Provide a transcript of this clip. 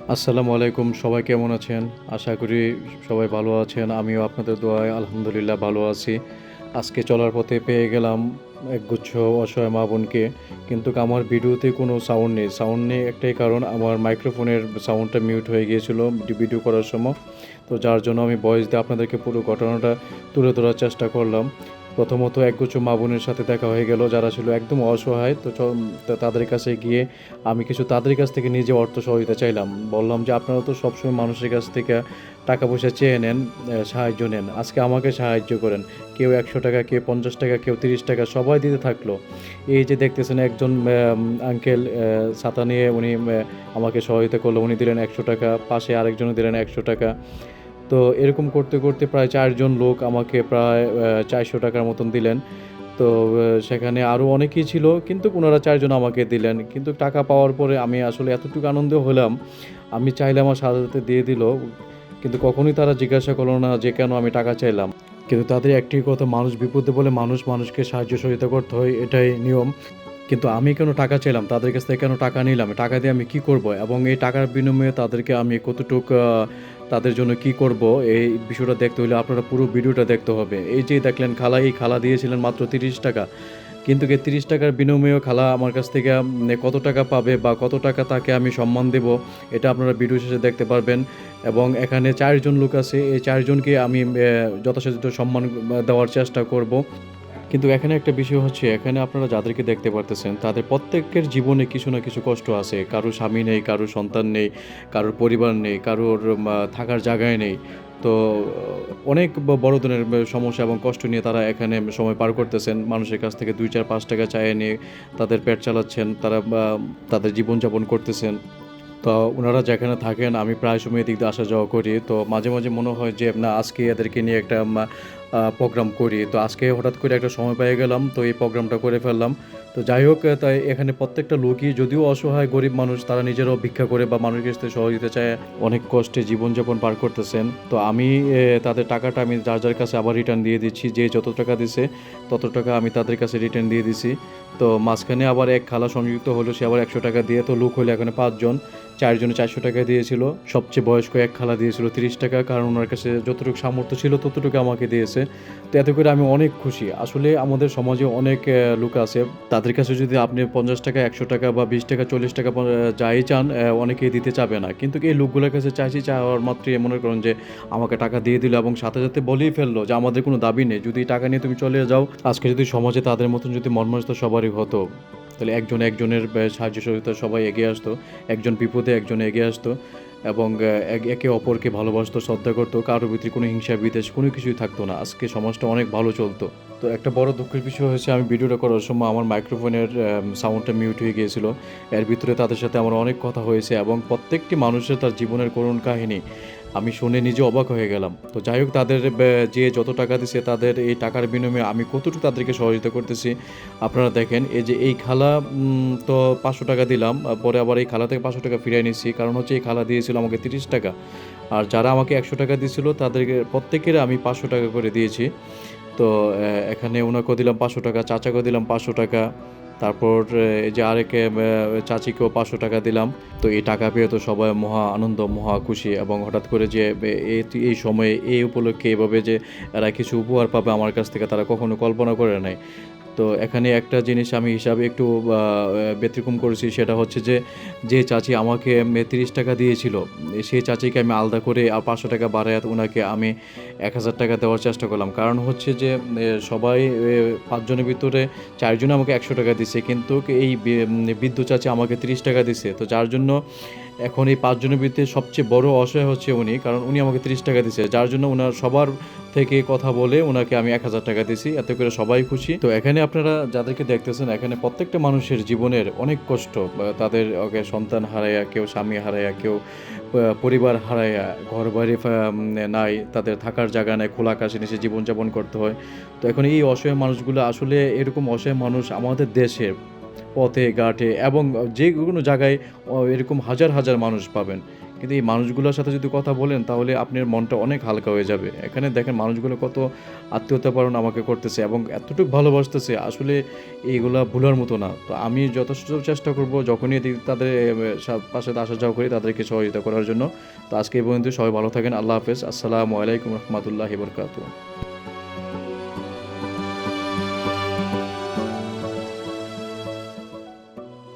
আসসালামু আলাইকুম। সবাই কেমন আছেন? আশা করি সবাই ভালো আছেন। আমিও আপনাদের দোয়ায় আলহামদুলিল্লাহ ভালো আছি। আজকে চলার পথে পেয়ে গেলাম একগুচ্ছ অসহায় মা-বোনকে। কিন্তু আমার ভিডিওতে কোনো সাউন্ড নেই। সাউন্ড নেই একটাই কারণ আমার মাইক্রোফোনের সাউন্ডটা মিউট হয়ে গিয়েছিল ভিডিও করার সময়। তো যার জন্য আমি ভয়েস দিয়ে আপনাদেরকে পুরো ঘটনাটা তুলে ধরার চেষ্টা করলাম। প্রথমত একগুচ্ছ মা-বোনের সাথে দেখা হয়ে গেল যারা ছিল একদম অসহায়। তো তাদের কাছে গিয়ে আমি কিছু তাদের কাছ থেকে নিজে অর্থ সহযোগিতা চাইলাম। বললাম যে, "আপনারা তো সবসময় মানুষের কাছ থেকে টাকা-পয়সা চেয়ে নেন, সাহায্য নেন। আজকে আমাকে সাহায্য করেন।" কেউ ৳১০০, কেউ ৳৫০, কেউ ৳৩০ সবাই দিতে থাকলো। এই যে দেখতেছেন একজন আঙ্কেল ছাতা নিয়ে উনি আমাকে সহায়তা করলো। উনি দিলেন ৳১০০, পাশে আরেকজনও দিলেন ৳১০০। তো এরকম করতে, করতে প্রায় ৪ জন লোক আমাকে প্রায় ৳৪০০ মতন দিলেন। তো সেখানে আরও অনেকেই ছিল কিন্তু ওনারা ৪ জন আমাকে দিলেন। কিন্তু টাকা পাওয়ার পরে আমি আসলে এতটুকু আনন্দ হলাম, আমি চাইলে আমার সাথে, সাথে দিয়ে দিল। কিন্তু কখনোই তারা জিজ্ঞাসা করল না যে কেন আমি টাকা চাইলাম। কিন্তু তাদের একটি কথা মানুষ বিপদে পড়লে মানুষকে সাহায্য সহযোগিতা করতে হয় এটাই নিয়ম। কিন্তু আমি কেন টাকা চাইলাম? তাদের কাছ থেকে কেন টাকা নিলাম? টাকা দিয়ে আমি কী করব? এবং এই টাকার বিনিময়ে তাদেরকে আমি কতটুক তাদের জন্য কী করব? এই বিষয়টা দেখতে হলে আপনারা পুরো ভিডিওটা দেখতে হবে। এই যে দেখলেন খালা, এই খালা দিয়েছিলেন মাত্র ৳৩০। কিন্তু এই ৳৩০ বিনিময়েও খালা আমার কাছ থেকে কত টাকা পাবে বা কত টাকা তাকে আমি সম্মান দেব, এটা আপনারা ভিডিও শেষে দেখতে পারবেন। এবং এখানে ৪ জন লোক আছে। এই ৪ জনকে আমি যথাসাধ্য সম্মান দেওয়ার চেষ্টা করব। কিন্তু এখানে একটা বিষয় হচ্ছে, এখানে আপনারা যাদেরকে দেখতে পারতেছেন, তাদের প্রত্যেকের জীবনে কিছু না কিছু কষ্ট আছে। কারো স্বামী নেই, কারো সন্তান নেই, কারোর পরিবার নেই, কারোর থাকার জায়গায় নেই। তো অনেক বড় ধরনের সমস্যা এবং কষ্ট নিয়ে তারা এখানে সময় পার করতেছেন। মানুষের কাছ থেকে ৳২, ৳৪, ৳৫ চাইয়ে নিয়ে তাদের পেট চালাচ্ছেন। তারা তাদের জীবনযাপন করতেছেন। তো উনারা যেখানে থাকেন আমি প্রায় সময় এদিক দিয়ে আসা যাওয়া করি। তো মাঝে, মাঝে মনে হয় যে না আজকে এদেরকে নিয়ে একটা প্রোগ্রাম করি। তো আজকে হঠাৎ করে একটা সময় পেয়ে গেলাম। তো এই প্রোগ্রামটা করে ফেললাম। তো যাই হোক তাই এখানে প্রত্যেকটা লোকই যদিও অসহায় গরিব মানুষ তারা নিজেরাও ভিক্ষা করে বা মানুষের কাছ থেকে সহযোগিতা চায় অনেক কষ্টে জীবনযাপন পার করতেছেন। তো আমি তাদের টাকাটা আমি যার কাছে আবার রিটার্ন দিয়ে দিচ্ছি। যে যত টাকা দিছে তত টাকা আমি তাদের কাছে রিটার্ন দিয়ে দিছি। তো মাঝখানে আবার এক খালা সংযুক্ত হলো সে আবার ৳১০০ দিয়ে তো লোক হইলো এখানে ৫ জন। ৪ জনে ৳৪০০ দিয়েছিল। সবচেয়ে বয়স্ক এক খালা দিয়েছিল ৳৩০ কারণ উনার কাছে যতটুকু সামর্থ্য ছিল ততটুকু আমাকে দিয়েছে। তো এতে করে আমি অনেক খুশি। আসলে আমাদের সমাজে অনেক লোক আছে। তাদের কাছে যদি আপনি ৳৫০, ৳১০০ বা ৳২০, ৳৪০ যাই চান অনেকেই দিতে চাবে না। কিন্তু এই লোকগুলোর কাছে চাইছি চাওয়ার মাত্রই মনে করেন যে আমাকে টাকা দিয়ে দিল এবং সাথে, সাথে বলেই ফেলল যে আমাদের কোনো দাবি নেই। যদি টাকা নিয়ে তুমি চলে যাও, আজকে যদি সমাজে তাদের মতন যদি মন মানসিকতা সবারই হতো, তাহলে একজন একজনের সাহায্য সহযোগিতায় সবাই এগিয়ে আসতো। একজন বিপদে একজন এগিয়ে আসতো এবং একে অপরকে ভালোবাসতো, শ্রদ্ধা করতো। কারো ভিতরে কোনো হিংসা বিদ্বেষ কোনো কিছুই থাকতো না। আজকে সমাজটা অনেক ভালো চলতো। তো একটা বড় দুঃখের বিষয় হয়েছে আমি ভিডিওটা করার সময় আমার মাইক্রোফোনের সাউন্ডটা মিউট হয়ে গিয়েছিল। এর ভিতরে তাদের সাথে আমার অনেক কথা হয়েছে এবং প্রত্যেকটি মানুষের তার জীবনের করুণ কাহিনী আমি শুনে নিজে অবাক হয়ে গেলাম। তো যাই হোক তাদের যে যত টাকা দিছে তাদের এই টাকার বিনিময়ে আমি কতটুকু তাদেরকে সহযোগিতা করতেছি। আপনারা দেখেন এই যে এই খালা তো ৳৫০০ দিলাম। পরে আবার এই খালা থেকে ৳৫০০ ফিরায় নিচ্ছি। কারণ হচ্ছে এই খালা দিয়েছিল আমাকে ৳৩০। আর যারা আমাকে ৳১০০ দিছিল তাদেরকে প্রত্যেকের আমি ৳৫০০ করে দিয়েছি। তো এখানে উনাকেও দিলাম ৳৫০০, চাচাকেও দিলাম ৳৫০০। তারপর এই যে আরেক চাচিকেও ৳৫০০ দিলাম। তো এই টাকা পেয়ে তো সবাই মহা আনন্দ, মহা খুশি এবং হঠাৎ করে যে এই সময়ে এই উপলক্ষে এভাবে যে এরা কিছু উপহার পাবে আমার কাছ থেকে তারা কখনো কল্পনা করে নাই। তো এখানে একটা জিনিস আমি হিসাবে একটু ব্যতিক্রম করেছি সেটা হচ্ছে যে, যে চাচি আমাকে ৳৩০ দিয়েছিল, সেই চাচিকে আমি আলাদা করে আর ৳৫০০ বাড়াইয়া উনাকে আমি ৳১,০০০ দেওয়ার চেষ্টা করলাম। কারণ হচ্ছে যে সবাই ৫ জনের ভিতরে ৪ জনে আমাকে ৳১০০ দিছে। কিন্তু এই বৃদ্ধ চাচি আমাকে ৳৩০ দিছে। তো যার জন্য এখন এই ৫ জনের ভিতরে সবচেয়ে বড় অসহায় হচ্ছে উনি। কারণ উনি আমাকে ৳৩০ দিছে। যার জন্য উনার সবার থেকে কথা বলে উনাকে আমি ৳১,০০০ দিছি। এতে করে সবাই খুশি। তো এখানে আপনারা যাদেরকে দেখতেছেন এখানে প্রত্যেকটা মানুষের জীবনের অনেক কষ্ট। তাদের সন্তান হারায়া, কেউ স্বামী হারায়া, কেউ পরিবার হারায়া, ঘরবাড়ি নাই, তাদের থাকার জায়গা নাই, খোলা আকাশের নিচে জীবনযাপন করতে হয়। তো এখন এই অসহায় মানুষগুলো আসলে এরকম অসহায় মানুষ আমাদের দেশে পথে ঘাটে এবং যে কোনো জায়গায় এরকম হাজার হাজার মানুষ পাবেন। কিন্তু এই মানুষগুলোর সাথে যদি কথা বলেন তাহলে আপনার মনটা অনেক হালকা হয়ে যাবে। এখানে দেখেন মানুষগুলো কত আত্মীয়তাপরণ আমাকে করতেছে এবং এতটুকু ভালোবাসতেছে, আসলে এইগুলা ভুলার মতো না। তো আমি যথেষ্ট চেষ্টা করব যখনই তাদের পাশে আসা যাওয়া করি তাদেরকে সহযোগিতা করার জন্য। তো আজকে এই পর্যন্ত, সবাই ভালো থাকেন। আল্লাহ হাফেজ। আসসালামু আলাইকুম রহমতুল্লাহি বরকাতুহু।